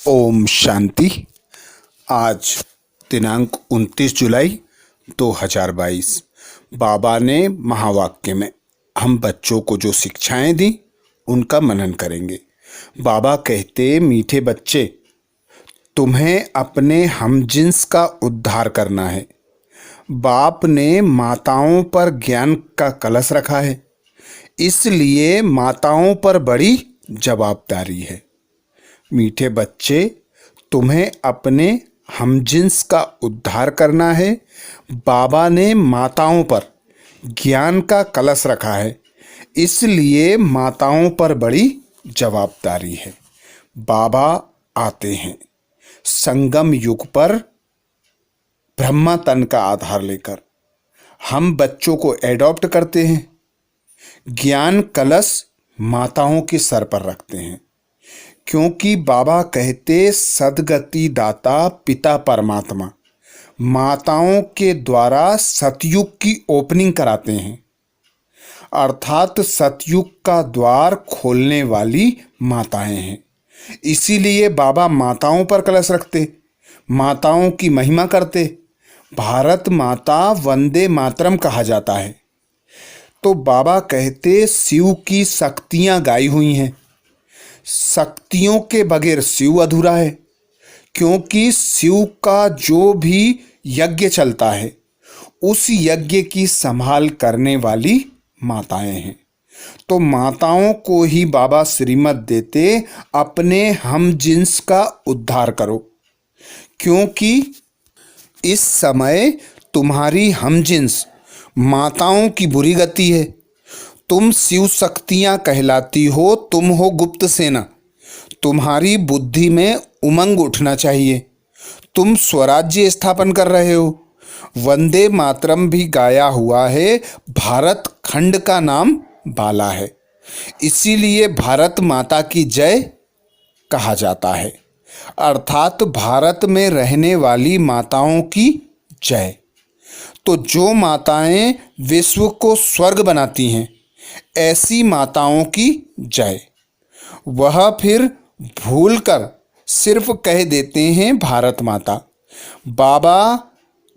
ओम शांति। आज दिनांक 29 जुलाई 2022। बाबा ने महावाक्य में हम बच्चों को जो शिक्षाएं दी उनका मनन करेंगे। बाबा कहते, मीठे बच्चे, तुम्हें अपने हमजिन्स का उद्धार करना है। बाप ने माताओं पर ज्ञान का कलश रखा है, इसलिए माताओं पर बड़ी जवाबदारी है। मीठे बच्चे, तुम्हें अपने हमजिन्स का उद्धार करना है। बाबा ने माताओं पर ज्ञान का कलश रखा है, इसलिए माताओं पर बड़ी जवाबदारी है। बाबा आते हैं संगम युग पर ब्रह्मा तन का आधार लेकर। हम बच्चों को एडॉप्ट करते हैं, ज्ञान कलश माताओं के सर पर रखते हैं, क्योंकि बाबा कहते सद्गति दाता पिता परमात्मा माताओं के द्वारा सतयुग की ओपनिंग कराते हैं, अर्थात सतयुग का द्वार खोलने वाली माताएं हैं। इसीलिए बाबा माताओं पर कलश रखते, माताओं की महिमा करते। भारत माता वंदे मातरम कहा जाता है, तो बाबा कहते शिव की शक्तियां गाई हुई हैं। शक्तियों के बगैर शिव अधूरा है, क्योंकि शिव का जो भी यज्ञ चलता है उस यज्ञ की संभाल करने वाली माताएं हैं। तो माताओं को ही बाबा श्रीमत देते, अपने हमजिन्स का उद्धार करो, क्योंकि इस समय तुम्हारी हमजिन्स माताओं की बुरी गति है। तुम शिव शक्तियां कहलाती हो, तुम हो गुप्त सेना। तुम्हारी बुद्धि में उमंग उठना चाहिए। तुम स्वराज्य स्थापन कर रहे हो। वंदे मातरम भी गाया हुआ है। भारत खंड का नाम बाला है, इसीलिए भारत माता की जय कहा जाता है, अर्थात भारत में रहने वाली माताओं की जय। तो जो माताएं विश्व को स्वर्ग बनाती हैं, ऐसी माताओं की जय। वह फिर भूलकर सिर्फ कह देते हैं भारत माता। बाबा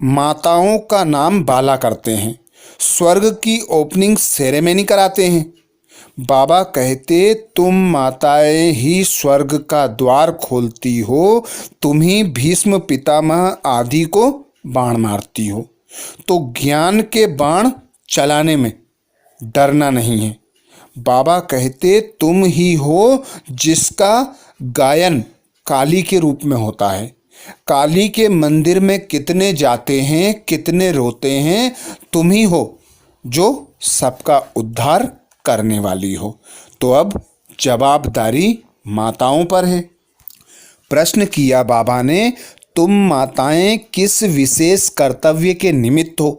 माताओं का नाम बाला करते हैं, स्वर्ग की ओपनिंग सेरेमनी कराते हैं। बाबा कहते, तुम माताएं ही स्वर्ग का द्वार खोलती हो, तुम ही भीष्म पितामह आदि को बाण मारती हो। तो ज्ञान के बाण चलाने में डरना नहीं है। बाबा कहते, तुम ही हो जिसका गायन काली के रूप में होता है। काली के मंदिर में कितने जाते हैं, कितने रोते हैं, तुम ही हो जो सबका उद्धार करने वाली हो। तो अब जवाबदारी माताओं पर है। प्रश्न किया बाबा ने, तुम माताएं किस विशेष कर्तव्य के निमित्त हो?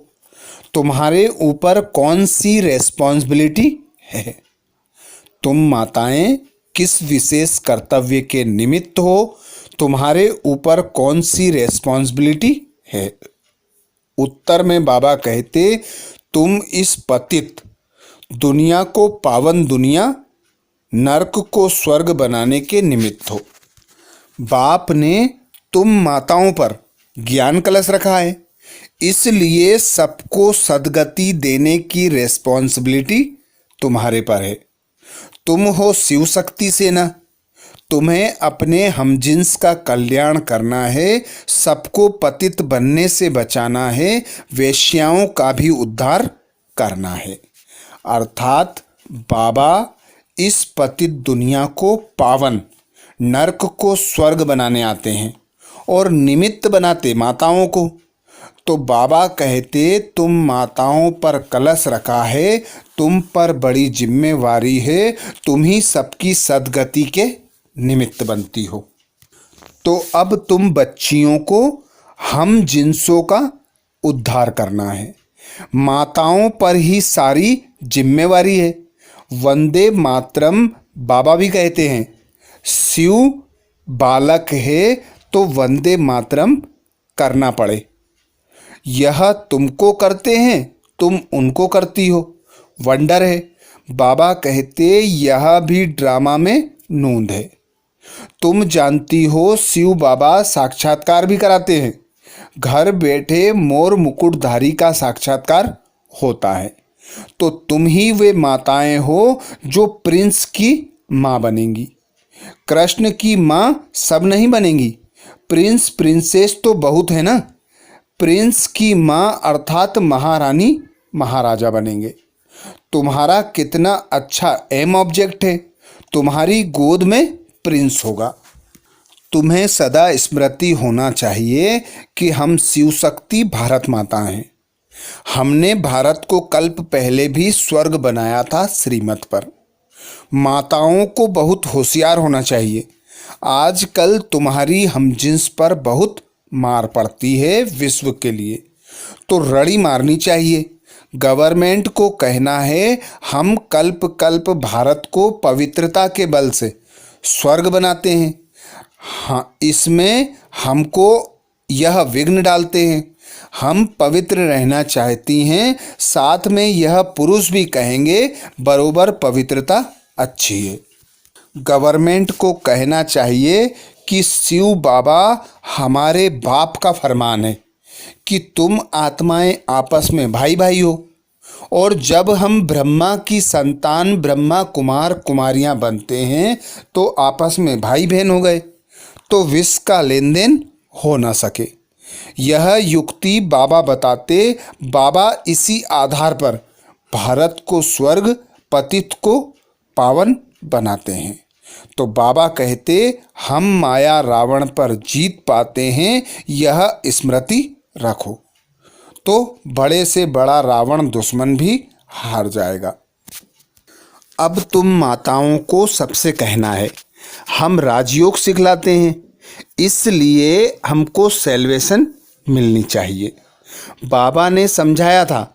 तुम्हारे ऊपर कौन सी रेस्पॉन्सिबिलिटी है? तुम माताएं किस विशेष कर्तव्य के निमित्त हो? तुम्हारे ऊपर कौन सी रेस्पॉन्सिबिलिटी है? उत्तर में बाबा कहते, तुम इस पतित दुनिया को पावन दुनिया, नरक को स्वर्ग बनाने के निमित्त हो। बाप ने तुम माताओं पर ज्ञान कलश रखा है, इसलिए सबको सद्गति देने की रेस्पॉन्सिबिलिटी तुम्हारे पर है। तुम हो शिव शक्ति सेना। तुम्हें अपने हमजिन्स का कल्याण करना है, सबको पतित बनने से बचाना है, वेश्याओं का भी उद्धार करना है। अर्थात बाबा इस पतित दुनिया को पावन, नरक को स्वर्ग बनाने आते हैं और निमित्त बनाते माताओं को। तो बाबा कहते, तुम माताओं पर कलश रखा है, तुम पर बड़ी जिम्मेवारी है, तुम ही सबकी सद्गति के निमित्त बनती हो। तो अब तुम बच्चियों को हम जिन्सों का उद्धार करना है। माताओं पर ही सारी जिम्मेवारी है। वंदे मातरम बाबा भी कहते हैं, शिव बालक है तो वंदे मातरम करना पड़े। यह तुमको करते हैं, तुम उनको करती हो। वंडर है। बाबा कहते, यह भी ड्रामा में नूंद है। तुम जानती हो शिव बाबा साक्षात्कार भी कराते हैं। घर बैठे मोर मुकुटधारी का साक्षात्कार होता है। तो तुम ही वे माताएं हो जो प्रिंस की माँ बनेंगी। कृष्ण की माँ सब नहीं बनेंगी। प्रिंस प्रिंसेस तो बहुत है ना। प्रिंस की माँ अर्थात महारानी महाराजा बनेंगे। तुम्हारा कितना अच्छा एम ऑब्जेक्ट है। तुम्हारी गोद में प्रिंस होगा। तुम्हें सदा स्मृति होना चाहिए कि हम शिव शक्ति भारत माता हैं। हमने भारत को कल्प पहले भी स्वर्ग बनाया था श्रीमत पर। माताओं को बहुत होशियार होना चाहिए। आजकल तुम्हारी हमजिन्स पर बहुत मार पड़ती है विश्व के लिए, तो रड़ी मारनी चाहिए। गवर्नमेंट को कहना है हम कल्प कल्प भारत को पवित्रता के बल से स्वर्ग बनाते हैं। हाँ, इसमें हमको यह विघ्न डालते हैं। हम पवित्र रहना चाहती हैं, साथ में यह पुरुष भी कहेंगे बरोबर पवित्रता अच्छी है। गवर्नमेंट को कहना चाहिए कि शिव बाबा हमारे बाप का फरमान है कि तुम आत्माएं आपस में भाई भाई हो। और जब हम ब्रह्मा की संतान ब्रह्मा कुमार कुमारियां बनते हैं तो आपस में भाई बहन हो गए, तो विष का लेन देन हो ना सके। यह युक्ति बाबा बताते। बाबा इसी आधार पर भारत को स्वर्ग, पतित को पावन बनाते हैं। तो बाबा कहते हम माया रावण पर जीत पाते हैं, यह स्मृति रखो, तो बड़े से बड़ा रावण दुश्मन भी हार जाएगा। अब तुम माताओं को सबसे कहना है हम राजयोग सिखलाते हैं, इसलिए हमको सेल्वेशन मिलनी चाहिए। बाबा ने समझाया था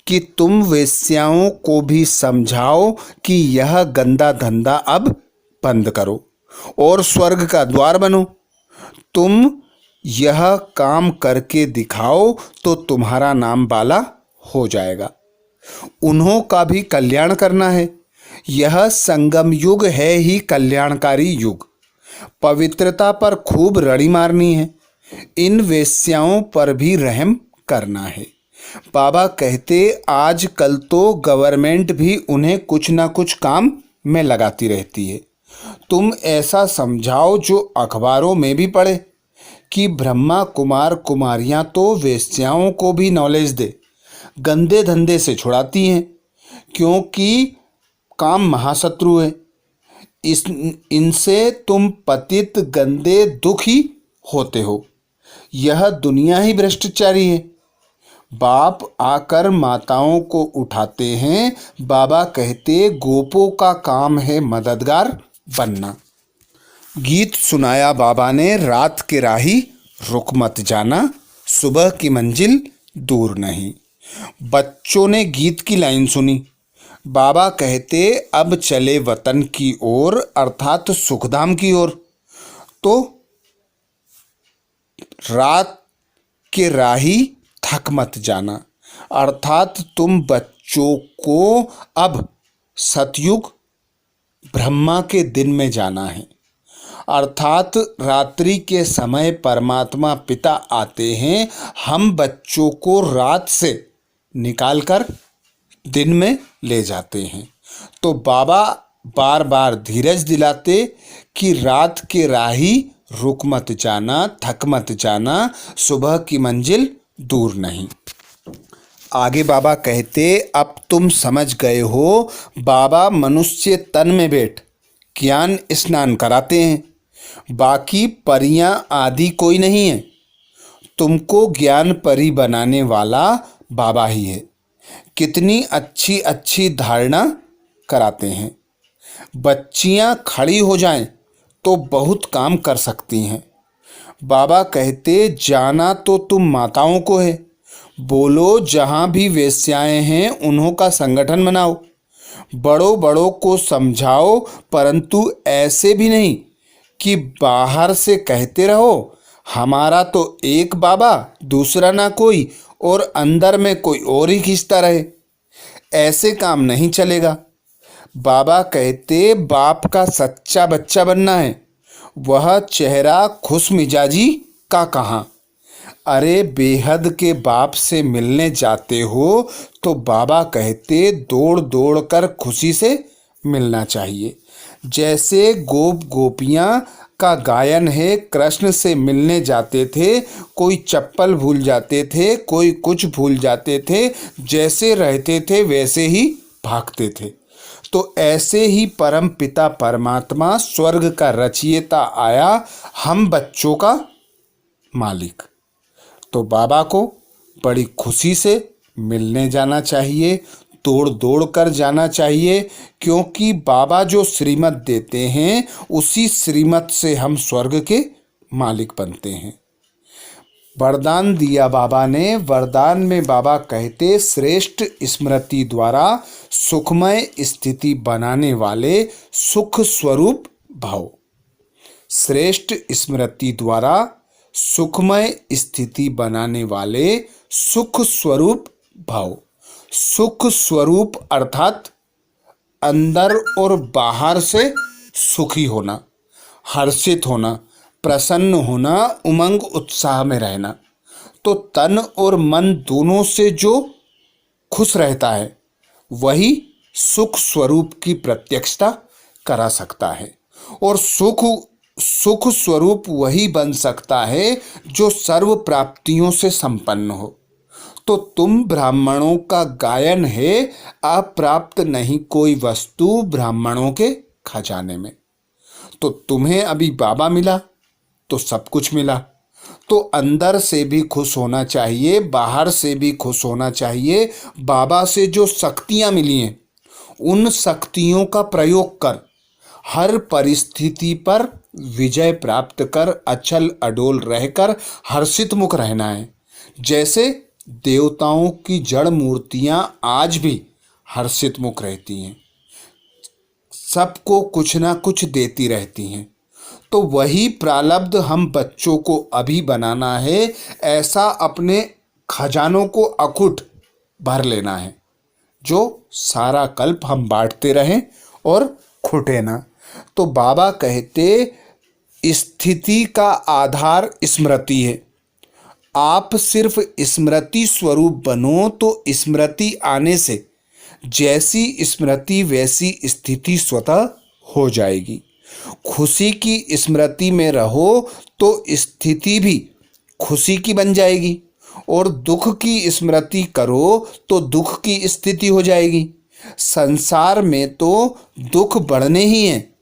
कि तुम वेश्याओं को भी समझाओ कि यह गंदा धंधा अब बंद करो और स्वर्ग का द्वार बनो। तुम यह काम करके दिखाओ तो तुम्हारा नाम बाला हो जाएगा। उन्हों का भी कल्याण करना है। यह संगम युग है ही कल्याणकारी युग। पवित्रता पर खूब रड़ी मारनी है। इन वेश्याओं पर भी रहम करना है। बाबा कहते आजकल तो गवर्नमेंट भी उन्हें कुछ ना कुछ काम में लगाती रहती है। तुम ऐसा समझाओ जो अखबारों में भी पढ़े कि ब्रह्मा कुमार कुमारियां तो वेश्याओं को भी नॉलेज दे, गंदे धंधे से छुड़ाती हैं, क्योंकि काम महाशत्रु है। इनसे तुम पतित गंदे दुखी होते हो। यह दुनिया ही भ्रष्टाचारी है। बाप आकर माताओं को उठाते हैं। बाबा कहते गोपों का काम है मददगार बनना। गीत सुनाया बाबा ने रात के राही रुक मत जाना, सुबह की मंजिल दूर नहीं। बच्चों ने गीत की लाइन सुनी। बाबा कहते अब चले वतन की ओर अर्थात सुखधाम की ओर। तो रात के राही थक मत जाना अर्थात तुम बच्चों को अब सतयुग ब्रह्मा के दिन में जाना है। अर्थात रात्रि के समय परमात्मा पिता आते हैं, हम बच्चों को रात से निकालकर दिन में ले जाते हैं। तो बाबा बार बार धीरज दिलाते कि रात के राही रुक मत जाना, थक मत जाना, सुबह की मंजिल दूर नहीं। आगे बाबा कहते अब तुम समझ गए हो, बाबा मनुष्य तन में बैठ ज्ञान स्नान कराते हैं। बाकी परियां आदि कोई नहीं है। तुमको ज्ञान परी बनाने वाला बाबा ही है। कितनी अच्छी अच्छी धारणा कराते हैं। बच्चियां खड़ी हो जाएं तो बहुत काम कर सकती हैं। बाबा कहते जाना तो तुम माताओं को है। बोलो जहाँ भी वेश्याएं हैं उन्हों का संगठन बनाओ। बड़ों बड़ों को समझाओ, परंतु ऐसे भी नहीं कि बाहर से कहते रहो हमारा तो एक बाबा दूसरा ना कोई और अंदर में कोई और ही खींचता रहे। ऐसे काम नहीं चलेगा। बाबा कहते बाप का सच्चा बच्चा बनना है वह चेहरा खुश मिजाजी का कहाँ। अरे बेहद के बाप से मिलने जाते हो तो बाबा कहते दौड़ दौड़ कर खुशी से मिलना चाहिए। जैसे गोप गोपियाँ का गायन है, कृष्ण से मिलने जाते थे, कोई चप्पल भूल जाते थे, कोई कुछ भूल जाते थे, जैसे रहते थे वैसे ही भागते थे। तो ऐसे ही परम पिता परमात्मा स्वर्ग का रचयिता आया, हम बच्चों का मालिक। तो बाबा को बड़ी खुशी से मिलने जाना चाहिए, दौड़ दौड़ कर जाना चाहिए, क्योंकि बाबा जो श्रीमत देते हैं उसी श्रीमत से हम स्वर्ग के मालिक बनते हैं। वरदान दिया बाबा ने। वरदान में बाबा कहते श्रेष्ठ स्मृति द्वारा सुखमय स्थिति बनाने वाले सुख स्वरूप भव। श्रेष्ठ स्मृति द्वारा सुखमय स्थिति बनाने वाले सुख स्वरूप भव। सुख स्वरूप अर्थात अंदर और बाहर से सुखी होना, हर्षित होना, प्रसन्न होना, उमंग उत्साह में रहना। तो तन और मन दोनों से जो खुश रहता है वही सुख स्वरूप की प्रत्यक्षता करा सकता है। और सुख स्वरूप वही बन सकता है जो सर्व प्राप्तियों से संपन्न हो। तो तुम ब्राह्मणों का गायन है, अप्राप्त नहीं कोई वस्तु ब्राह्मणों के खजाने में। तो तुम्हें अभी बाबा मिला तो सब कुछ मिला। तो अंदर से भी खुश होना चाहिए, बाहर से भी खुश होना चाहिए। बाबा से जो शक्तियाँ मिली हैं उन शक्तियों का प्रयोग कर हर परिस्थिति पर विजय प्राप्त कर अचल अडोल रहकर हर्षित मुख रहना है। जैसे देवताओं की जड़ मूर्तियां आज भी हर्षित मुख रहती हैं, सबको कुछ ना कुछ देती रहती हैं। तो वही प्रारब्ध हम बच्चों को अभी बनाना है। ऐसा अपने खजानों को अकुट भर लेना है जो सारा कल्प हम बांटते रहें और खुटे ना। तो बाबा कहते स्थिति का आधार स्मृति है। आप सिर्फ स्मृति स्वरूप बनो तो स्मृति आने से जैसी स्मृति वैसी स्थिति स्वतः हो जाएगी। खुशी की स्मृति में रहो तो स्थिति भी खुशी की बन जाएगी, और दुख की स्मृति करो तो दुख की स्थिति हो जाएगी। संसार में तो दुख बढ़ने ही हैं,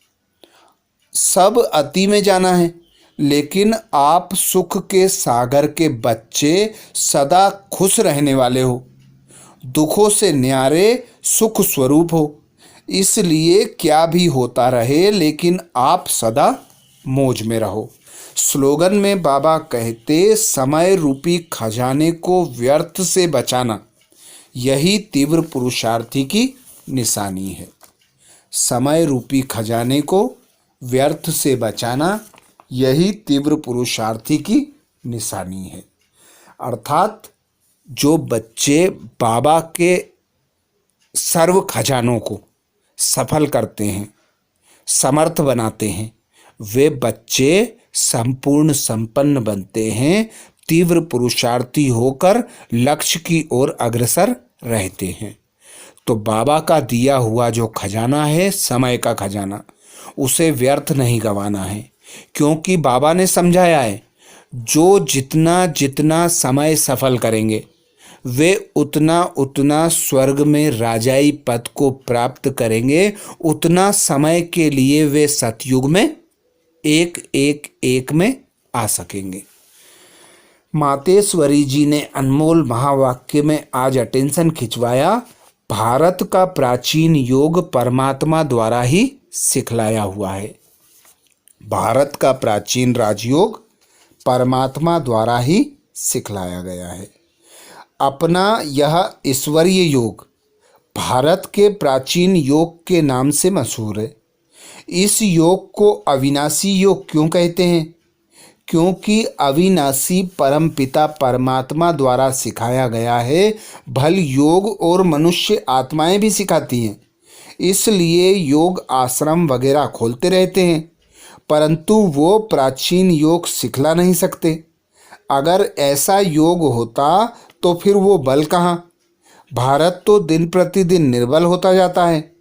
सब अति में जाना है। लेकिन आप सुख के सागर के बच्चे सदा खुश रहने वाले हो, दुखों से न्यारे सुख स्वरूप हो। इसलिए क्या भी होता रहे लेकिन आप सदा मौज में रहो। स्लोगन में बाबा कहते समय रूपी खजाने को व्यर्थ से बचाना यही तीव्र पुरुषार्थी की निशानी है। समय रूपी खजाने को व्यर्थ से बचाना यही तीव्र पुरुषार्थी की निशानी है। अर्थात जो बच्चे बाबा के सर्व खजानों को सफल करते हैं, समर्थ बनाते हैं, वे बच्चे संपूर्ण संपन्न बनते हैं, तीव्र पुरुषार्थी होकर लक्ष्य की ओर अग्रसर रहते हैं। तो बाबा का दिया हुआ जो खजाना है समय का खजाना, उसे व्यर्थ नहीं गंवाना है, क्योंकि बाबा ने समझाया है जो जितना जितना समय सफल करेंगे वे उतना उतना स्वर्ग में राजाई पद को प्राप्त करेंगे, उतना समय के लिए वे सतयुग में एक एक एक में आ सकेंगे। मातेश्वरी जी ने अनमोल महावाक्य में आज अटेंशन खिंचवाया। भारत का प्राचीन योग परमात्मा द्वारा ही सिखलाया हुआ है। भारत का प्राचीन राजयोग परमात्मा द्वारा ही सिखलाया गया है। अपना यह ईश्वरीय योग भारत के प्राचीन योग के नाम से मशहूर है। इस योग को अविनाशी योग क्यों कहते हैं? क्योंकि अविनाशी परम पिता परमात्मा द्वारा सिखाया गया है। भल योग और मनुष्य आत्माएं भी सिखाती हैं, इसलिए योग आश्रम वगैरह खोलते रहते हैं। परंतु वो प्राचीन योग सिखला नहीं सकते। अगर ऐसा योग होता तो फिर वो बल कहाँ। भारत तो दिन प्रतिदिन निर्बल होता जाता है।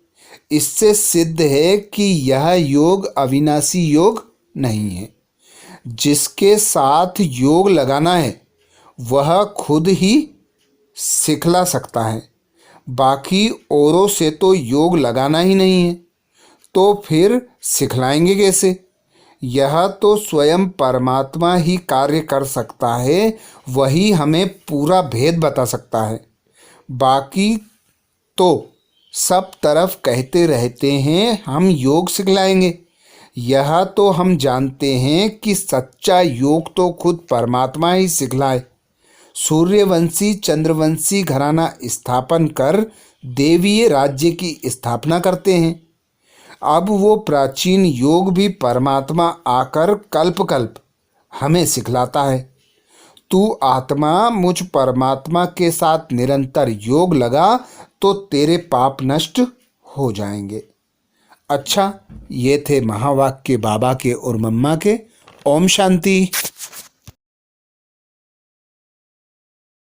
इससे सिद्ध है कि यह योग अविनाशी योग नहीं है। जिसके साथ योग लगाना है वह खुद ही सिखला सकता है, बाकी औरों से तो योग लगाना ही नहीं है, तो फिर सिखलाएंगे कैसे। यह तो स्वयं परमात्मा ही कार्य कर सकता है, वही हमें पूरा भेद बता सकता है। बाकी तो सब तरफ कहते रहते हैं हम योग सिखलाएंगे। यह तो हम जानते हैं कि सच्चा योग तो खुद परमात्मा ही सिखलाए। सूर्यवंशी चंद्रवंशी घराना स्थापन कर देवीय राज्य की स्थापना करते हैं। अब वो प्राचीन योग भी परमात्मा आकर कल्प कल्प हमें सिखलाता है। तू आत्मा मुझ परमात्मा के साथ निरंतर योग लगा तो तेरे पाप नष्ट हो जाएंगे। अच्छा, ये थे महावाक्य बाबा के और मम्मा के। ओम शांति।